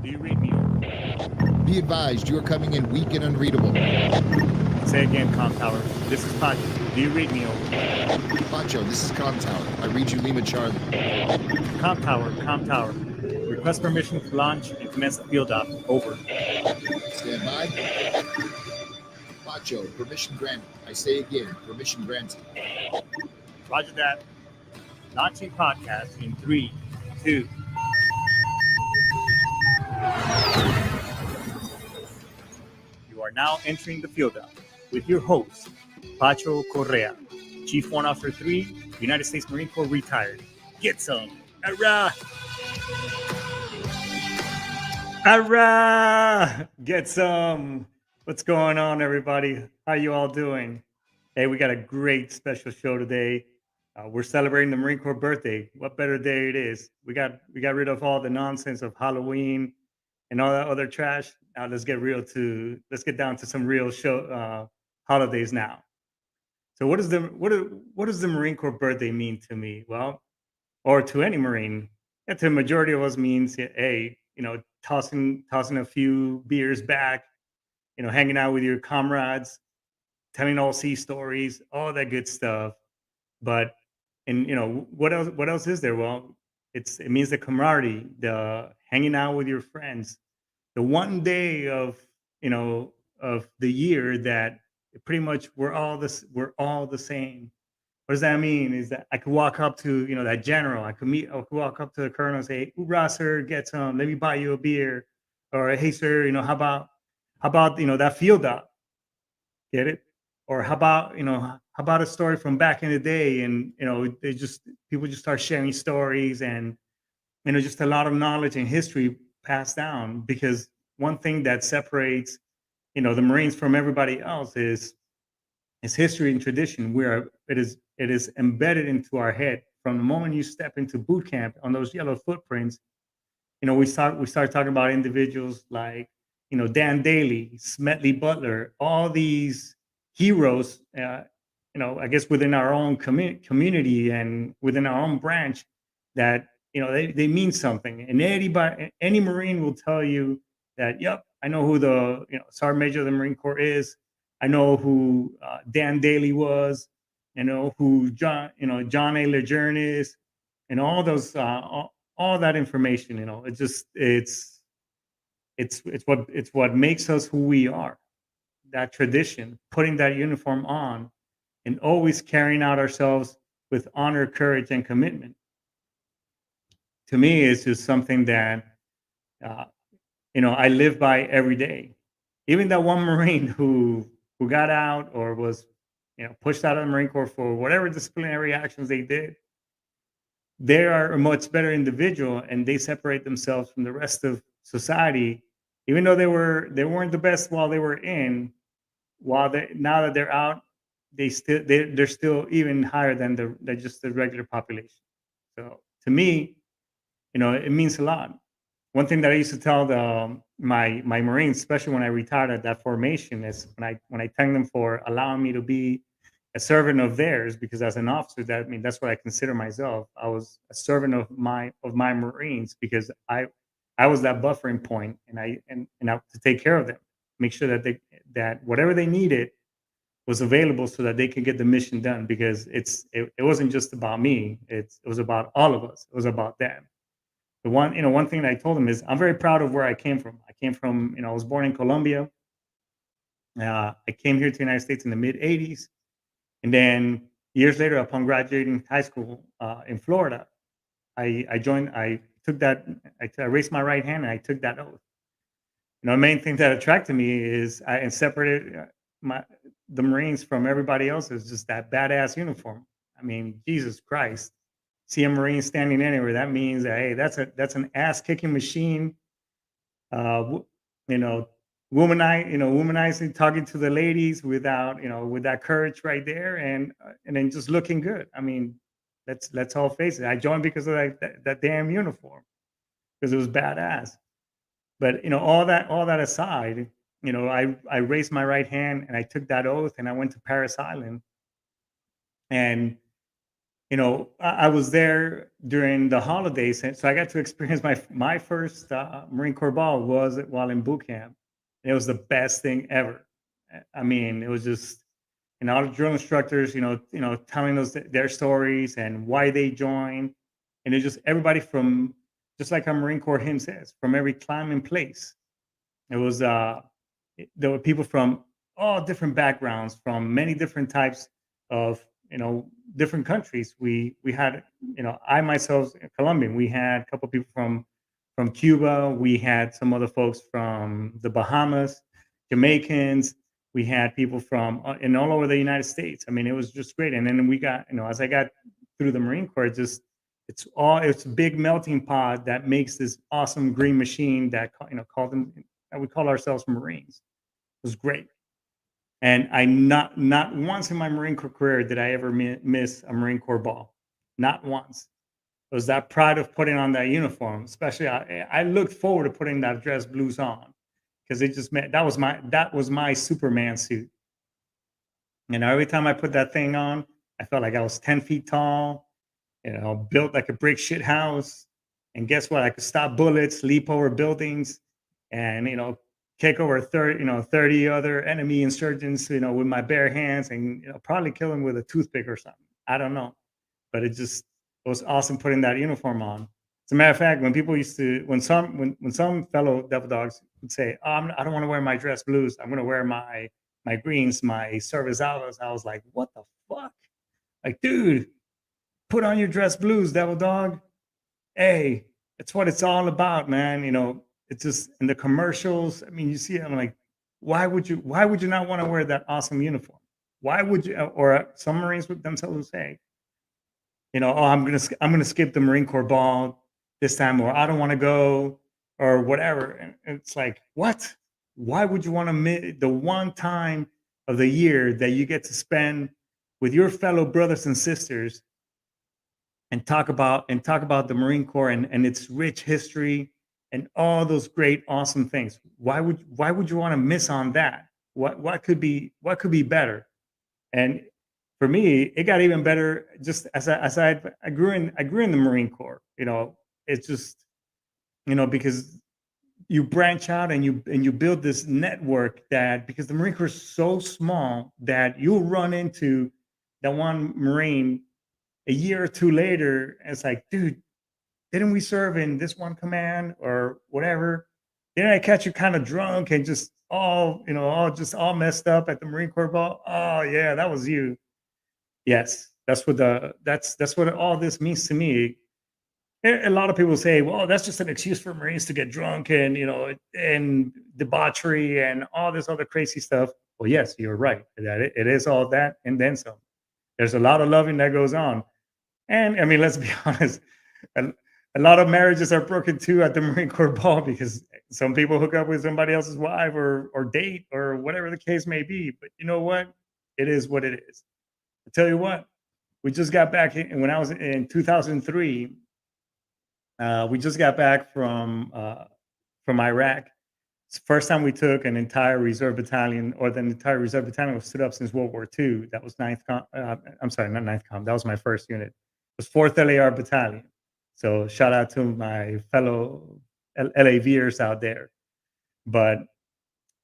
Do you read me? Be advised, you are coming in weak and unreadable. Say again, Com Tower. This is Pacho. Do you read me? Pacho, this is Com Tower. I read you Lima Charlie. Com Tower, Com Tower. Request permission to launch and commence the field op. Over. Stand by. Pacho, permission granted. I say again, permission granted. Roger that. Launching podcast in 3, 2. You are now entering the field op with your host, Pacho Correa, Chief Warrant Officer 3, United States Marine Corps retired. Get some. OHRAH! OHRAH! Get some. What's going on, everybody? How you all doing? Hey, we got a great special show today. We're celebrating the Marine Corps birthday. What better day it is? We got rid of all the nonsense of Halloween and all that other trash. Now let's get down to some real holidays now. So what does the Marine Corps birthday mean to me? Well, or to any Marine? Yeah, to the majority of us means, hey, tossing a few beers back, hanging out with your comrades, telling all sea stories, all that good stuff. But and what else is there? Well, it means the camaraderie, the hanging out with your friends, the one day of the year that pretty much we're all the same. What does that mean? Is that I could walk up to that general, I could walk up to the colonel and say, "Hoorah, sir, get some. Let me buy you a beer," or "Hey, sir, how about that field up? Get it?" Or how about a story from back in the day, and they just people just start sharing stories, and just a lot of knowledge and history passed down. Because one thing that separates the Marines from everybody else is history and tradition, where it is embedded into our head from the moment you step into boot camp on those yellow footprints. We start talking about individuals like Dan Daly, Smedley Butler, all these heroes. I guess within our own community and within our own branch, that they mean something. And any Marine will tell you that, yep, I know who the Sergeant Major of the Marine Corps is. I know who Dan Daly was. I know who John A. Lejeune is, and all those all that information. It's what makes us who we are. That tradition, putting that uniform on, and always carrying out ourselves with honor, courage, and commitment. To me, is just something that uh, I live by every day. Even that one Marine who got out or was pushed out of the Marine Corps for whatever disciplinary actions they did, they are a much better individual, and they separate themselves from the rest of society. Even though they weren't the best while they were in, now that they're out, they're still even higher than just the regular population. So to me, it means a lot. One thing that I used to tell my Marines, especially when I retired at that formation, is when I thank them for allowing me to be a servant of theirs. Because as an officer, that's what I consider myself. I was a servant of my Marines, because I was that buffering point, and I to take care of them, make sure that whatever they needed was available, so that they could get the mission done. Because it wasn't just about me. It was about all of us. It was about them. The one thing that I told them is, I'm very proud of where I came from. I was born in Colombia. I came here to the United States in the mid '80s, and then years later, upon graduating high school in Florida, I joined. I took that. I raised my right hand and I took that oath. The main thing that attracted me is I and separated my the Marines from everybody else is just that badass uniform. I mean, Jesus Christ! See a Marine standing anywhere, that means that, hey, that's an ass kicking machine. Uh, you know, womanizing, talking to the ladies with that courage right there, and then just looking good. I mean, let's all face it. I joined because of that damn uniform, because it was badass. But all that aside, I raised my right hand and I took that oath, and I went to Paris Island, and I was there during the holidays, and so I got to experience my first Marine Corps ball was while in boot camp. It was the best thing ever. I mean, it was just all the drill instructors, telling us their stories and why they joined, and it's just everybody from, just like our Marine Corps hymn says, from every clime and place. It was there were people from all different backgrounds, from many different types of different countries. We had, I myself a Colombian. We had a couple people from Cuba. We had some other folks from the Bahamas, Jamaicans. We had people from and all over the United States. I mean, it was just great. And then we got, as I got through the Marine Corps, it's a big melting pot that makes this awesome green machine that called them, we call ourselves Marines. It was great. And I not once in my Marine Corps career did I ever miss a Marine Corps ball. Not once. It was that pride of putting on that uniform. Especially, I looked forward to putting that dress blues on because it just meant that was my Superman suit. And every time I put that thing on, I felt like I was 10 feet tall. Built like a brick shit house. And guess what? I could stop bullets, leap over buildings, and kick over 30 other enemy insurgents, with my bare hands, and probably kill them with a toothpick or something. I don't know, but it was awesome putting that uniform on. As a matter of fact, when people used to, when some fellow devil dogs would say, "Oh, I don't want to wear my dress blues. I'm going to wear my greens, my service hours," I was like, "What the fuck? Like, dude, put on your dress blues, devil dog. Hey, it's what it's all about, man." It's just in the commercials. I mean, you see it. I'm like, why would you not want to wear that awesome uniform? Why would you? Or some Marines with themselves will say, "Oh, I'm gonna skip the Marine Corps ball this time," or "I don't want to go," or whatever. And it's like, what? Why would you want to miss the one time of the year that you get to spend with your fellow brothers and sisters and talk about the Marine Corps and its rich history and all those great, awesome things? Why would you want to miss on that? What could be better? And for me, it got even better just as I grew in the Marine Corps. It's just because you branch out and you build this network, that because the Marine Corps is so small that you'll run into that one Marine a year or two later, and it's like, dude, didn't we serve in this one command or whatever? Didn't I catch you kind of drunk and just all messed up at the Marine Corps ball? Oh yeah, that was you. Yes, that's what all this means to me. A lot of people say, well, that's just an excuse for Marines to get drunk and debauchery and all this other crazy stuff. Well, yes, you're right. That it is all that and then some. There's a lot of loving that goes on. And I mean, let's be honest, a, a lot of marriages are broken too at the Marine Corps ball because some people hook up with somebody else's wife or date or whatever the case may be. But you know what? It is what it is. I tell you what, we just got back when I was in 2003. We just got back from Iraq. It's the first time we took an entire reserve battalion, or the entire reserve battalion was stood up since World War II. That was ninth. I'm sorry, not ninth com. That was my first unit. It was Fourth LAR Battalion. So shout out to my fellow LAVers out there. But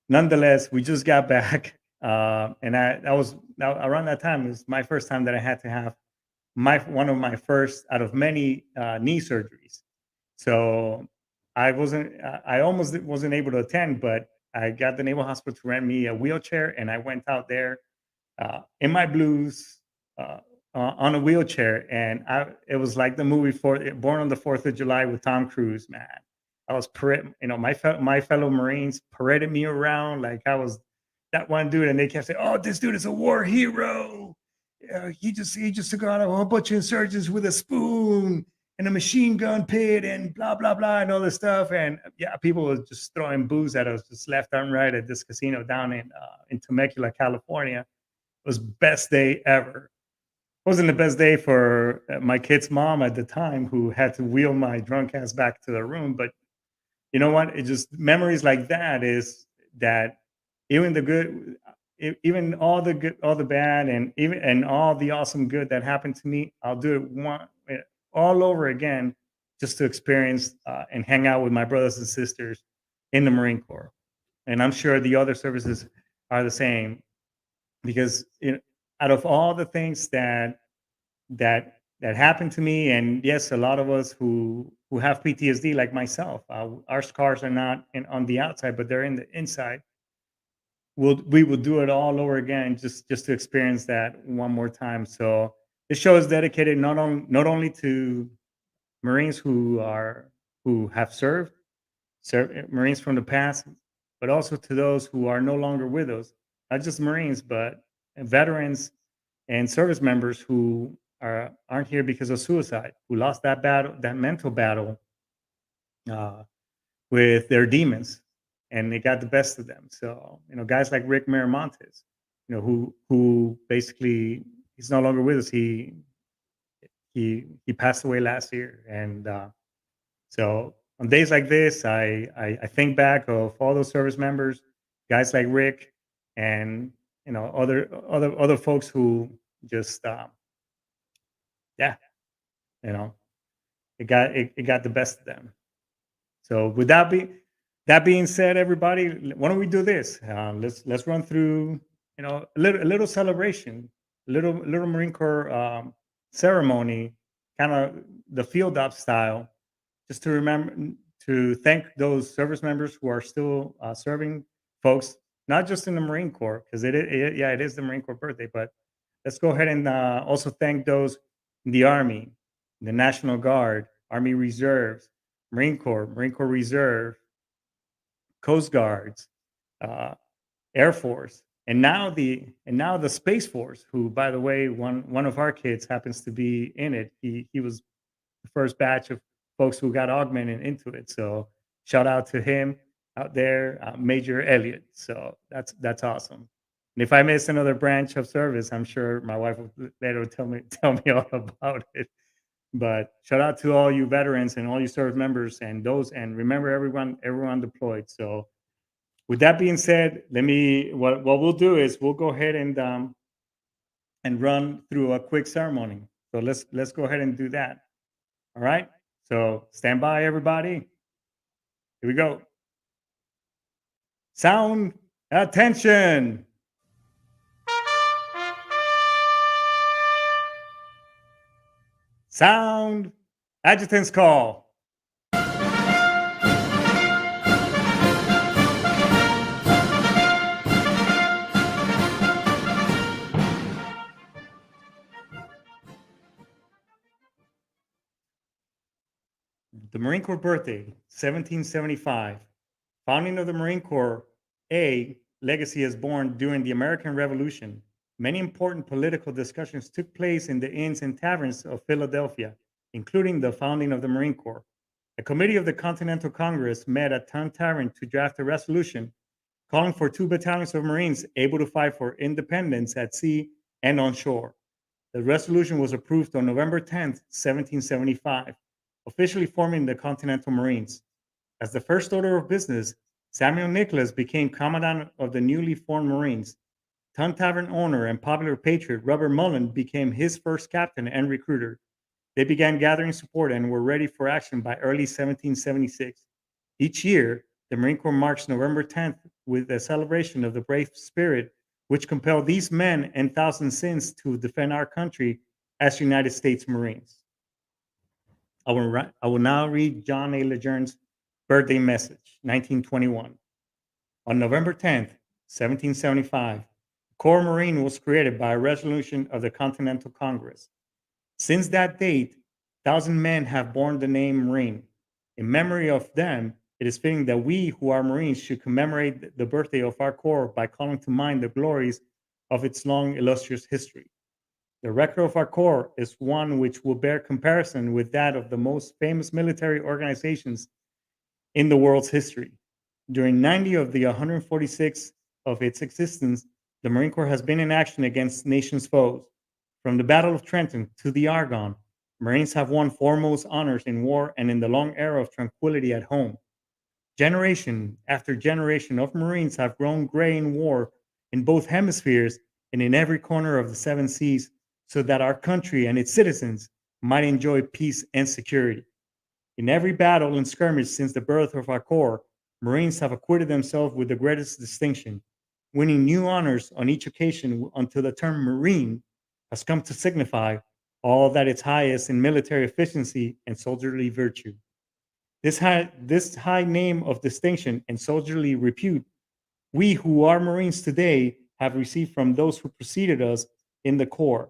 nonetheless, we just got back, and that was around that time. It was my first time that I had to have one of my first out of many knee surgeries. So I almost wasn't able to attend, but I got the Naval Hospital to rent me a wheelchair, and I went out there in my blues on a wheelchair, and it was like the movie Born on the Fourth of July with Tom Cruise. Man, I was my fellow Marines paraded me around like I was that one dude, and they kept saying, "Oh, this dude is a war hero. Yeah, he just took out a whole bunch of insurgents with a spoon and a machine gun pit and blah blah blah and all this stuff." And yeah, people were just throwing booze at us just left and right at this casino down in Temecula, California. It was best day ever. It wasn't the best day for my kid's mom at the time, who had to wheel my drunk ass back to the room. But you know what? It just memories like that is that even the good. even all the good, all the bad, and all the awesome good that happened to me, I'll do it all over again, just to experience and hang out with my brothers and sisters in the Marine Corps. And I'm sure the other services are the same, because out of all the things that happened to me, and yes, a lot of us who have PTSD, like myself, our scars are not on the outside, but they're in the inside. We will do it all over again, just to experience that one more time. So this show is dedicated not only to Marines who have served Marines from the past, but also to those who are no longer with us. Not just Marines, but veterans and service members who aren't here because of suicide, who lost that battle, that mental battle, uh, with their demons, and they got the best of them. So guys like Rick Miramontes, who basically, he's no longer with us. He passed away last year, and so on days like this, I think back of all those service members, guys like Rick, and other folks who just yeah, you know it got the best of them. So with that being said, everybody, why don't we do this? Let's run through a little celebration, little Marine Corps ceremony, kind of the field op style, just to remember to thank those service members who are still serving folks, not just in the Marine Corps, because yeah, it is the Marine Corps birthday, but let's go ahead and also thank those in the Army, the National Guard, Army Reserves, Marine Corps Reserve, Coast Guards, uh, Air Force, and now the Space Force. Who, by the way, one of our kids happens to be in it. He was the first batch of folks who got augmented into it. So shout out to him out there, Major Elliott. So that's awesome. And if I miss another branch of service, I'm sure my wife will later tell me all about it. But shout out to all you veterans and all you service members, and remember everyone deployed. So with that being said, what we'll do is we'll go ahead and run through a quick ceremony. So let's go ahead and do that. All right. So stand by, everybody. Here we go. Sound attention. Sound adjutant's call. The Marine Corps birthday, 1775. Founding of the Marine Corps, a legacy is born during the American Revolution. Many important political discussions took place in the inns and taverns of Philadelphia, including the founding of the Marine Corps. A committee of the Continental Congress met at Town Tavern to draft a resolution calling for 2 battalions of Marines able to fight for independence at sea and on shore. The resolution was approved on November 10th, 1775, officially forming the Continental Marines. As the first order of business, Samuel Nicholas became commandant of the newly formed Marines. Tun Tavern owner and popular patriot Robert Mullen became his first captain and recruiter. They began gathering support and were ready for action by early 1776. Each year, the Marine Corps marks November 10th with a celebration of the brave spirit which compelled these men and thousand sins to defend our country as United States Marines. I will now read John A. Legern's birthday message, 1921. On November 10th, 1775, Corps Marine was created by a resolution of the Continental Congress. Since that date, 1,000 men have borne the name Marine. In memory of them, it is fitting that we who are Marines should commemorate the birthday of our Corps by calling to mind the glories of its long, illustrious history. The record of our Corps is one which will bear comparison with that of the most famous military organizations in the world's history. During 90 of the 146 of its existence, the Marine Corps has been in action against nation's foes. From the Battle of Trenton to the Argonne, Marines have won foremost honors in war and in the long era of tranquility at home. Generation after generation of Marines have grown gray in war in both hemispheres and in every corner of the seven seas so that our country and its citizens might enjoy peace and security. In every battle and skirmish since the birth of our Corps, Marines have acquitted themselves with the greatest distinction, winning new honors on each occasion until the term Marine has come to signify all that is highest in military efficiency and soldierly virtue. This high name of distinction and soldierly repute, we who are Marines today have received from those who preceded us in the Corps.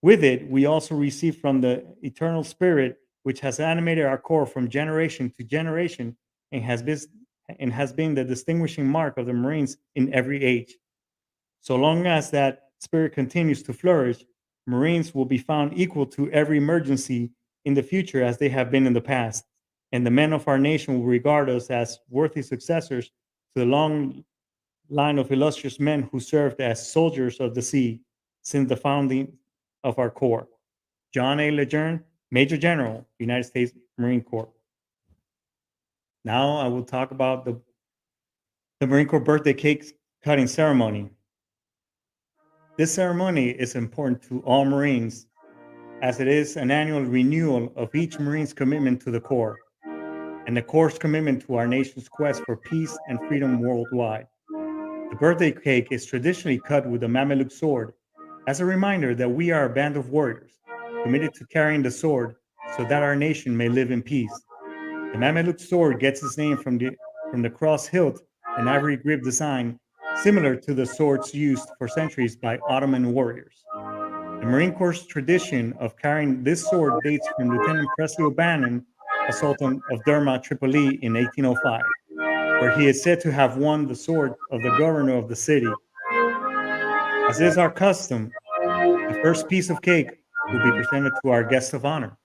With it, we also receive from the eternal spirit which has animated our Corps from generation to generation and has been the distinguishing mark of the Marines in every age. So long as that spirit continues to flourish, Marines will be found equal to every emergency in the future as they have been in the past. And the men of our nation will regard us as worthy successors to the long line of illustrious men who served as soldiers of the sea since the founding of our Corps. John A. Lejeune, Major General, United States Marine Corps. Now I will talk about the Marine Corps birthday cake cutting ceremony. This ceremony is important to all Marines as it is an annual renewal of each Marine's commitment to the Corps and the Corps' commitment to our nation's quest for peace and freedom worldwide. The birthday cake is traditionally cut with a Mameluke sword as a reminder that we are a band of warriors committed to carrying the sword so that our nation may live in peace. The Mameluke sword gets its name from the cross hilt and ivory grip design similar to the swords used for centuries by Ottoman warriors. The Marine Corps' tradition of carrying this sword dates from Lieutenant Presley O'Bannon, a Sultan of Derma, Tripoli in 1805, where he is said to have won the sword of the governor of the city. As is our custom, the first piece of cake will be presented to our guest of honor.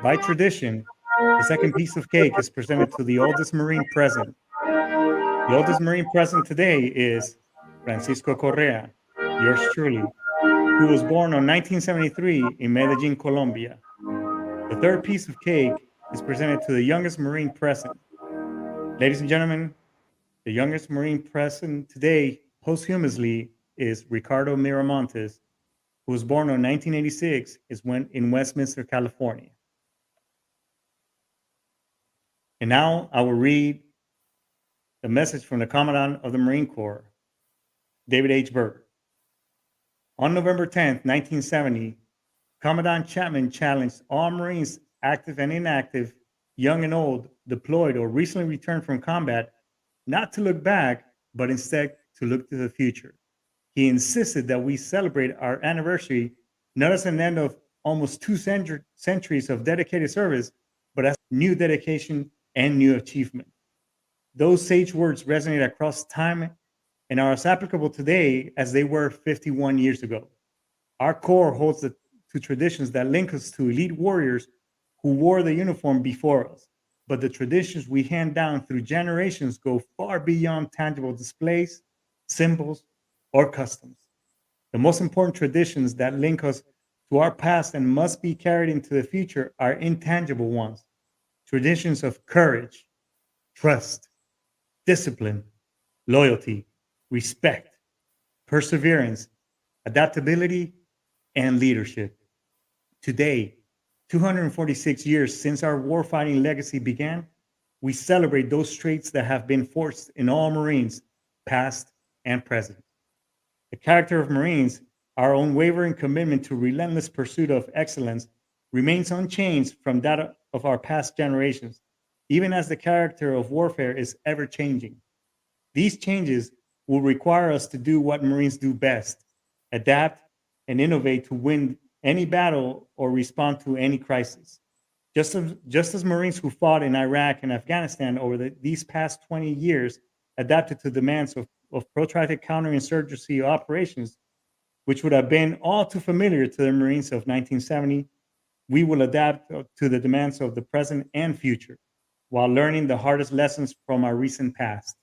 By tradition, the second piece of cake is presented to the oldest Marine present. The oldest Marine present today is Francisco Correa, yours truly, who was born on 1973 in Medellin, Colombia. The third piece of cake is presented to the youngest Marine present. Ladies and gentlemen, the youngest Marine present today posthumously is Ricardo Miramontes, who was born in 1986 in Westminster, California. And now I will read the message from the Commandant of the Marine Corps, David H. Berger. On November 10th, 1970, Commandant Chapman challenged all Marines, active and inactive, young and old, deployed or recently returned from combat, not to look back, but instead to look to the future. He insisted that we celebrate our anniversary not as an end of almost two centuries of dedicated service, but as new dedication and new achievement. Those sage words resonate across time and are as applicable today as they were 51 years ago. Our Corps holds to traditions that link us to elite warriors who wore the uniform before us, but the traditions we hand down through generations go far beyond tangible displays, symbols, or customs. The most important traditions that link us to our past and must be carried into the future are intangible ones. Traditions of courage, trust, discipline, loyalty, respect, perseverance, adaptability, and leadership. Today, 246 years since our warfighting legacy began, we celebrate those traits that have been forced in all Marines, past and present. The character of Marines, our unwavering commitment to relentless pursuit of excellence, remains unchanged from that of our past generations, even as the character of warfare is ever changing. These changes will require us to do what Marines do best: adapt and innovate to win any battle or respond to any crisis. Just as Marines who fought in Iraq and Afghanistan over these past 20 years adapted to demands of protracted counterinsurgency operations, which would have been all too familiar to the Marines of 1970, we will adapt to the demands of the present and future, while learning the hardest lessons from our recent past.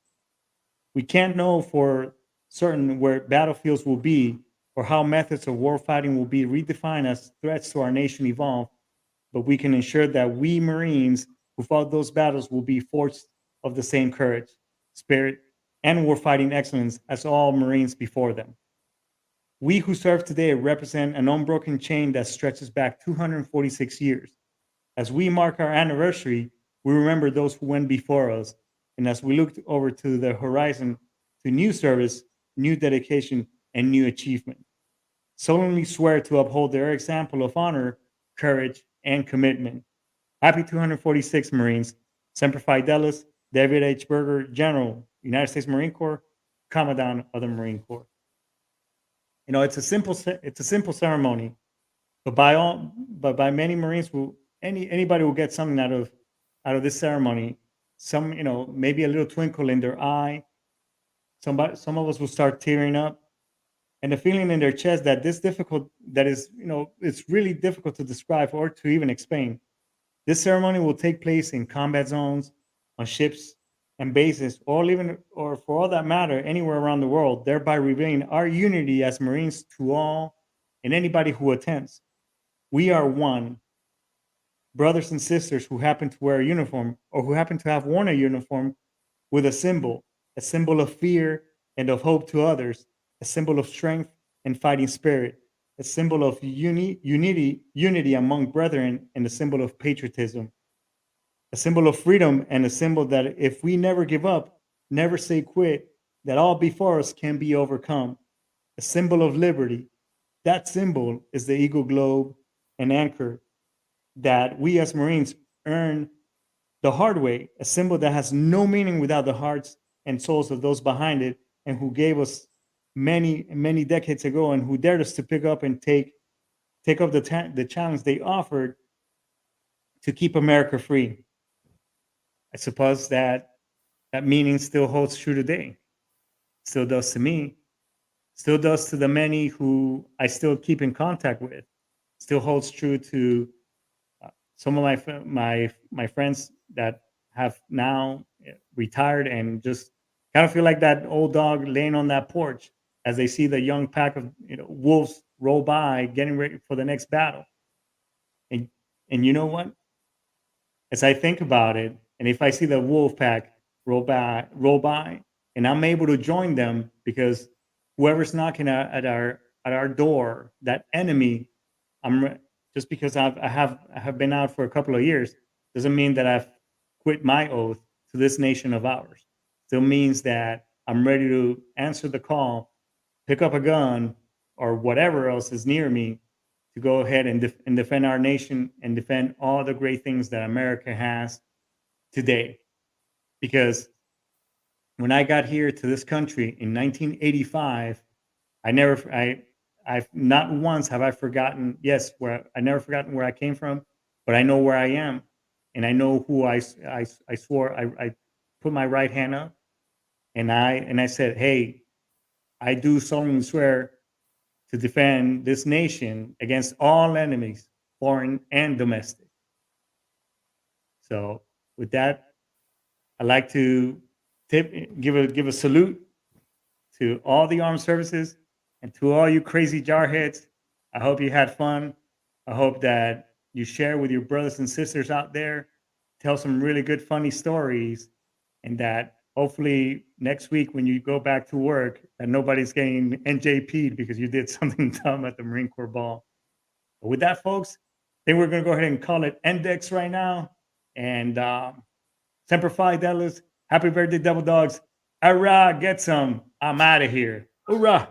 We can't know for certain where battlefields will be or how methods of warfighting will be redefined as threats to our nation evolve, but we can ensure that we Marines who fought those battles will be forged of the same courage, spirit, and warfighting excellence as all Marines before them. We who serve today represent an unbroken chain that stretches back 246 years. As we mark our anniversary, we remember those who went before us. And as we look over to the horizon to new service, new dedication, and new achievement, solemnly swear to uphold their example of honor, courage, and commitment. Happy 246 Marines. Semper Fi Delis, David H. Berger, General, United States Marine Corps, Commandant of the Marine Corps. You know, it's a simple ceremony, but by many Marines will anybody will get something out of this ceremony. Some, you know, maybe a little twinkle in their eye. Some of us will start tearing up, and the feeling in their chest that is, you know, it's really difficult to describe or to even explain. This ceremony will take place in combat zones, on ships and bases, or for all that matter, anywhere around the world, thereby revealing our unity as Marines to all and anybody who attends. We are one, brothers and sisters who happen to wear a uniform or who happen to have worn a uniform with a symbol of fear and of hope to others, a symbol of strength and fighting spirit, a symbol of unity among brethren, and a symbol of patriotism, a symbol of freedom, and a symbol that if we never give up, never say quit, that all before us can be overcome, a symbol of liberty. That symbol is the Eagle Globe and Anchor that we as Marines earn the hard way, a symbol that has no meaning without the hearts and souls of those behind it, and who gave us many decades ago, and who dared us to pick up and take up the challenge they offered to keep America free. I suppose that meaning still holds true today. Still does to me. Still does to the many who I still keep in contact with. Still holds true to some of my friends that have now retired and just kind of feel like that old dog laying on that porch as they see the young pack of, you know, wolves roll by, getting ready for the next battle. And you know what? As I think about it, and if I see the wolf pack roll by, and I'm able to join them because whoever's knocking at our door, that enemy, just because I have been out for a couple of years, doesn't mean that I've quit my oath to this nation of ours. Still means that I'm ready to answer the call, pick up a gun or whatever else is near me, to go ahead and defend our nation and defend all the great things that America has today. Because when I got here to this country in 1985, I've not once have I forgotten. Yes, I never forgotten where I came from, but I know where I am, and I know who I swore. I put my right hand up, and I said, "Hey, I do solemnly swear to defend this nation against all enemies, foreign and domestic." So, with that, I'd like to give a salute to all the armed services and to all you crazy jarheads. I hope you had fun. I hope that you share with your brothers and sisters out there, tell some really good, funny stories, and that hopefully next week when you go back to work, that nobody's getting NJP'd because you did something dumb at the Marine Corps ball. But with that, folks, I think we're going to go ahead and call it index right now. And Semper Fi, Dallas. Happy birthday, Double Dogs. OHRAH, get some. I'm out of here. OHRAH.